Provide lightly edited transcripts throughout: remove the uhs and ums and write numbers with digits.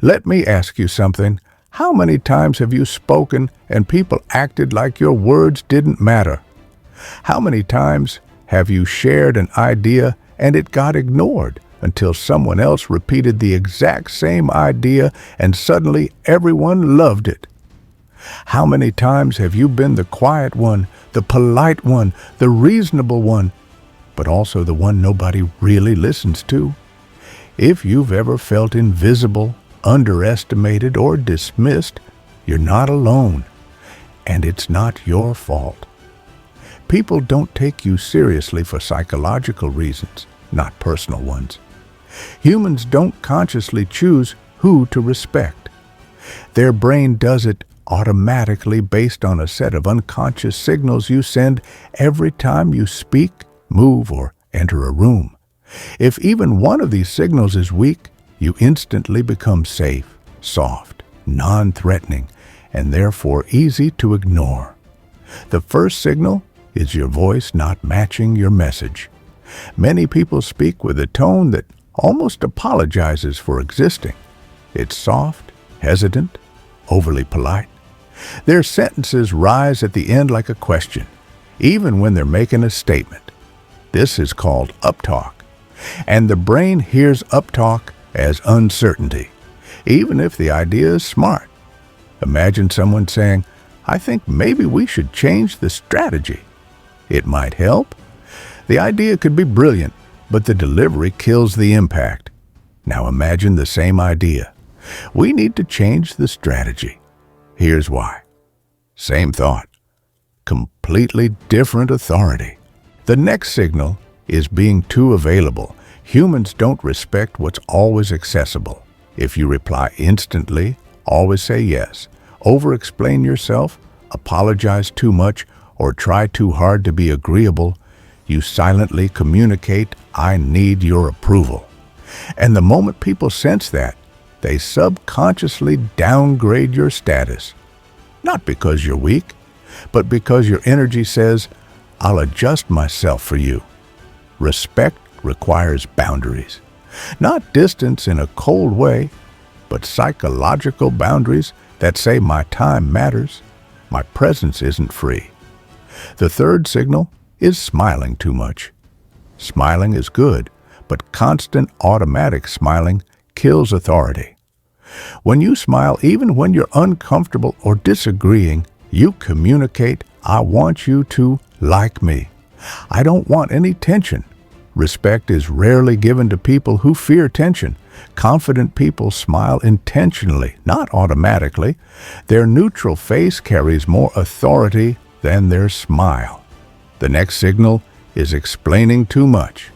Let me ask you something. How many times have you spoken and people acted like your words didn't matter? How many times have you shared an idea and it got ignored until someone else repeated the exact same idea and suddenly everyone loved it? How many times have you been the quiet one, the polite one, the reasonable one, but also the one nobody really listens to? If you've ever felt invisible, underestimated, or dismissed, you're not alone, and it's not your fault. People don't take you seriously for psychological reasons, not personal ones. Humans don't consciously choose who to respect. Their brain does it automatically based on a set of unconscious signals you send every time you speak, move, or enter a room. If even one of these signals is weak, you instantly become safe, soft, non-threatening, and therefore easy to ignore. The first signal is your voice not matching your message. Many people speak with a tone that almost apologizes for existing. It's soft, hesitant, overly polite. Their sentences rise at the end like a question, even when they're making a statement. This is called uptalk, and the brain hears uptalk as uncertainty, even if the idea is smart. Imagine someone saying, "I think maybe we should change the strategy." It might help. The idea could be brilliant, but the delivery kills the impact. Now imagine the same idea. "We need to change the strategy. Here's why." Same thought. Completely different authority. The next signal is being too available. Humans don't respect what's always accessible. If you reply instantly, always say yes, over-explain yourself, apologize too much, or try too hard to be agreeable, you silently communicate, "I need your approval." And the moment people sense that, they subconsciously downgrade your status. Not because you're weak, but because your energy says, "I'll adjust myself for you." Respect requires boundaries. Not distance in a cold way, but psychological boundaries that say my time matters, my presence isn't free. The third signal is smiling too much. Smiling is good, but constant automatic smiling kills authority. When you smile, even when you're uncomfortable or disagreeing, you communicate, "I want you to like me. I don't want any tension." Respect is rarely given to people who fear tension. Confident people smile intentionally, not automatically. Their neutral face carries more authority than their smile. The next signal is explaining too much.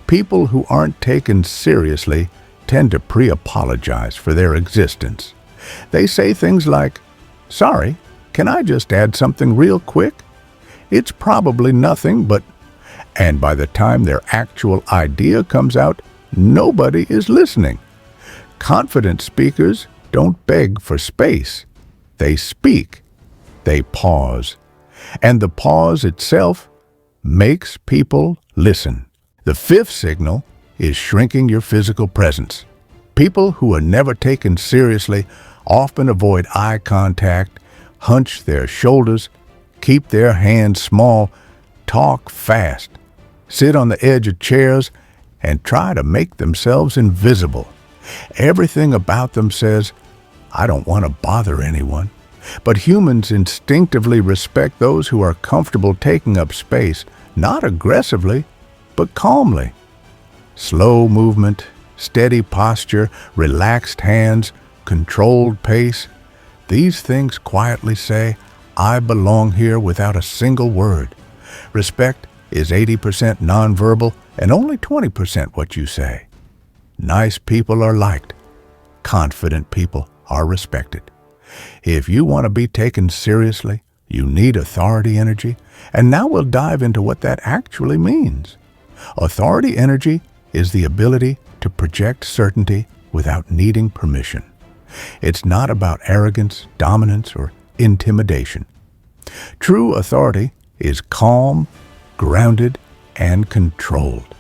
People who aren't taken seriously tend to pre-apologize for their existence. They say things like, "Sorry, can I just add something real quick? It's probably nothing, but..." And by the time their actual idea comes out, nobody is listening. Confident speakers don't beg for space. They speak. They pause. And the pause itself makes people listen. The fifth signal is shrinking your physical presence. People who are never taken seriously often avoid eye contact, hunch their shoulders, keep their hands small, talk fast, sit on the edge of chairs, and try to make themselves invisible. Everything about them says, "I don't want to bother anyone." But humans instinctively respect those who are comfortable taking up space, not aggressively, but calmly. Slow movement, steady posture, relaxed hands, controlled pace. These things quietly say, "I belong here," without a single word. Respect is 80% nonverbal and only 20% what you say. Nice people are liked. Confident people are respected. If you want to be taken seriously, you need authority energy, and now we'll dive into what that actually means. Authority energy is the ability to project certainty without needing permission. It's not about arrogance, dominance, or intimidation. True authority is calm, grounded, and controlled.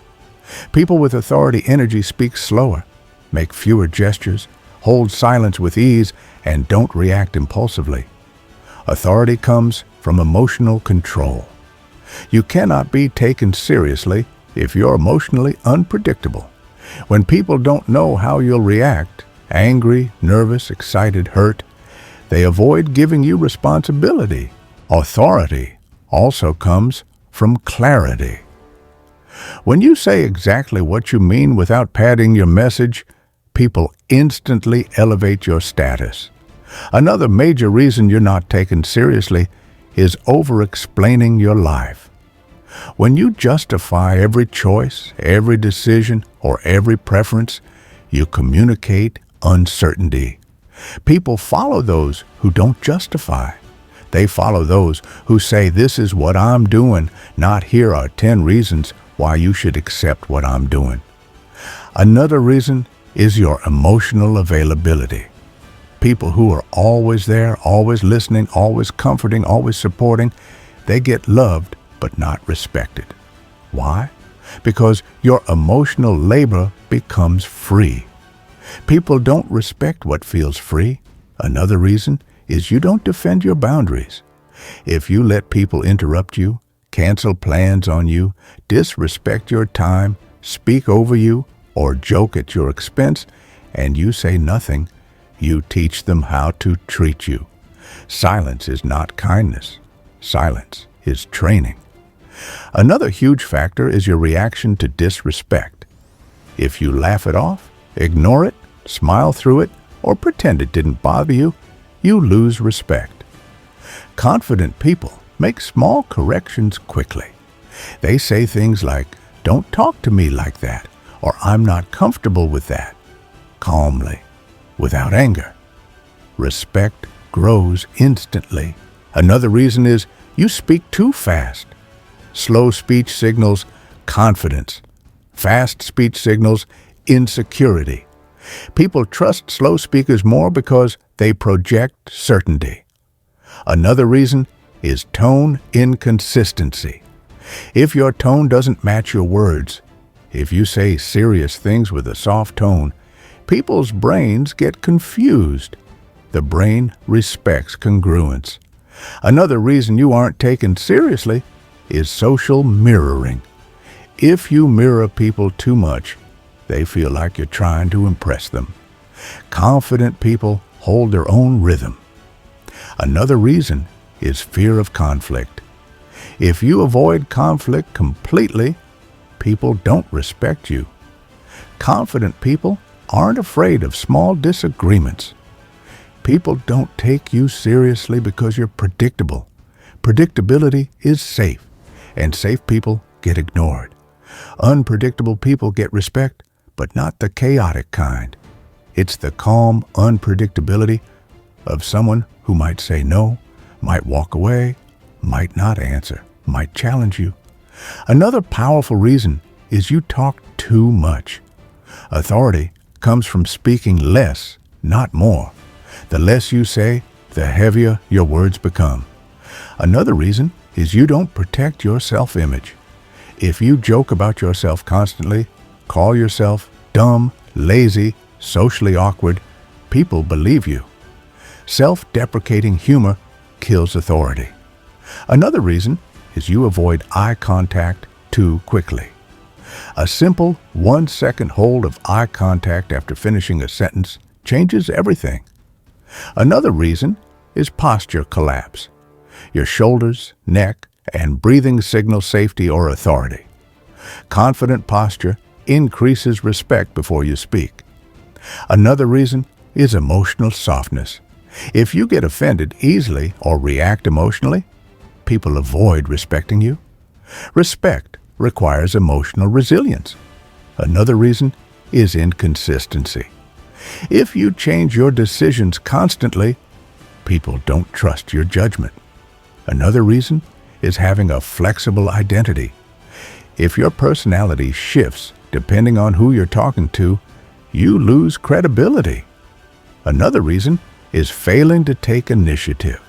People with authority energy speak slower, make fewer gestures, hold silence with ease, and don't react impulsively. Authority comes from emotional control. You cannot be taken seriously if you're emotionally unpredictable. When people don't know how you'll react, angry, nervous, excited, hurt, they avoid giving you responsibility. Authority also comes from clarity. When you say exactly what you mean without padding your message, people instantly elevate your status. Another major reason you're not taken seriously is over-explaining your life. When you justify every choice, every decision, or every preference, you communicate uncertainty. People follow those who don't justify. They follow those who say, "This is what I'm doing, not here are 10 reasons why you should accept what I'm doing." Another reason is your emotional availability. People who are always there, always listening, always comforting, always supporting, they get loved but not respected. Why? Because your emotional labor becomes free. People don't respect what feels free. Another reason is you don't defend your boundaries. If you let people interrupt you, cancel plans on you, disrespect your time, speak over you, or joke at your expense, and you say nothing, you teach them how to treat you. Silence is not kindness. Silence is training. Another huge factor is your reaction to disrespect. If you laugh it off, ignore it, smile through it, or pretend it didn't bother you, you lose respect. Confident people make small corrections quickly. They say things like, "Don't talk to me like that," or "I'm not comfortable with that," calmly, without anger. Respect grows instantly. Another reason is you speak too fast. Slow speech signals confidence. Fast speech signals insecurity. People trust slow speakers more because they project certainty. Another reason is tone inconsistency. If your tone doesn't match your words, if you say serious things with a soft tone, people's brains get confused. The brain respects congruence. Another reason you aren't taken seriously is social mirroring. If you mirror people too much, they feel like you're trying to impress them. Confident people hold their own rhythm. Another reason is fear of conflict. If you avoid conflict completely, people don't respect you. Confident people aren't afraid of small disagreements. People don't take you seriously because you're predictable. Predictability is safe, and safe people get ignored. Unpredictable people get respect, but not the chaotic kind. It's the calm unpredictability of someone who might say no, might walk away, might not answer, might challenge you. Another powerful reason is you talk too much. Authority comes from speaking less, not more. The less you say, the heavier your words become. Another reason is you don't protect your self-image. If you joke about yourself constantly, call yourself dumb, lazy, socially awkward, people believe you. Self-deprecating humor kills authority. Another reason is you avoid eye contact too quickly. A simple 1-second hold of eye contact after finishing a sentence changes everything. Another reason is posture collapse. Your shoulders, neck, and breathing signal safety or authority. Confident posture increases respect before you speak. Another reason is emotional softness. If you get offended easily or react emotionally, people avoid respecting you. Respect requires emotional resilience. Another reason is inconsistency. If you change your decisions constantly, people don't trust your judgment. Another reason is having a flexible identity. If your personality shifts depending on who you're talking to, you lose credibility. Another reason is failing to take initiative.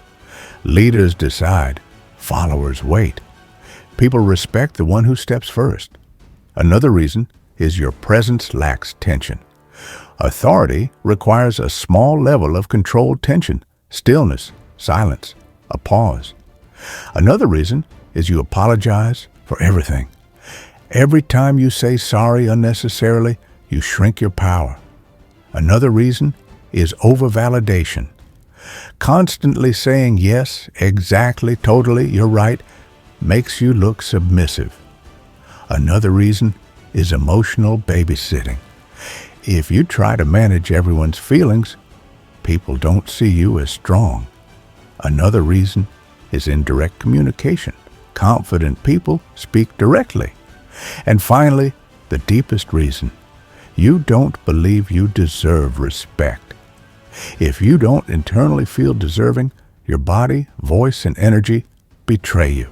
Leaders decide, followers wait. People respect the one who steps first. Another reason is your presence lacks tension. Authority requires a small level of controlled tension, stillness, silence, a pause. Another reason is you apologize for everything. Every time you say sorry unnecessarily, you shrink your power. Another reason is overvalidation. Constantly saying yes, exactly, totally, you're right, makes you look submissive. Another reason is emotional babysitting. If you try to manage everyone's feelings, people don't see you as strong. Another reason is indirect communication. Confident people speak directly. And finally, the deepest reason, you don't believe you deserve respect. If you don't internally feel deserving, your body, voice, and energy betray you.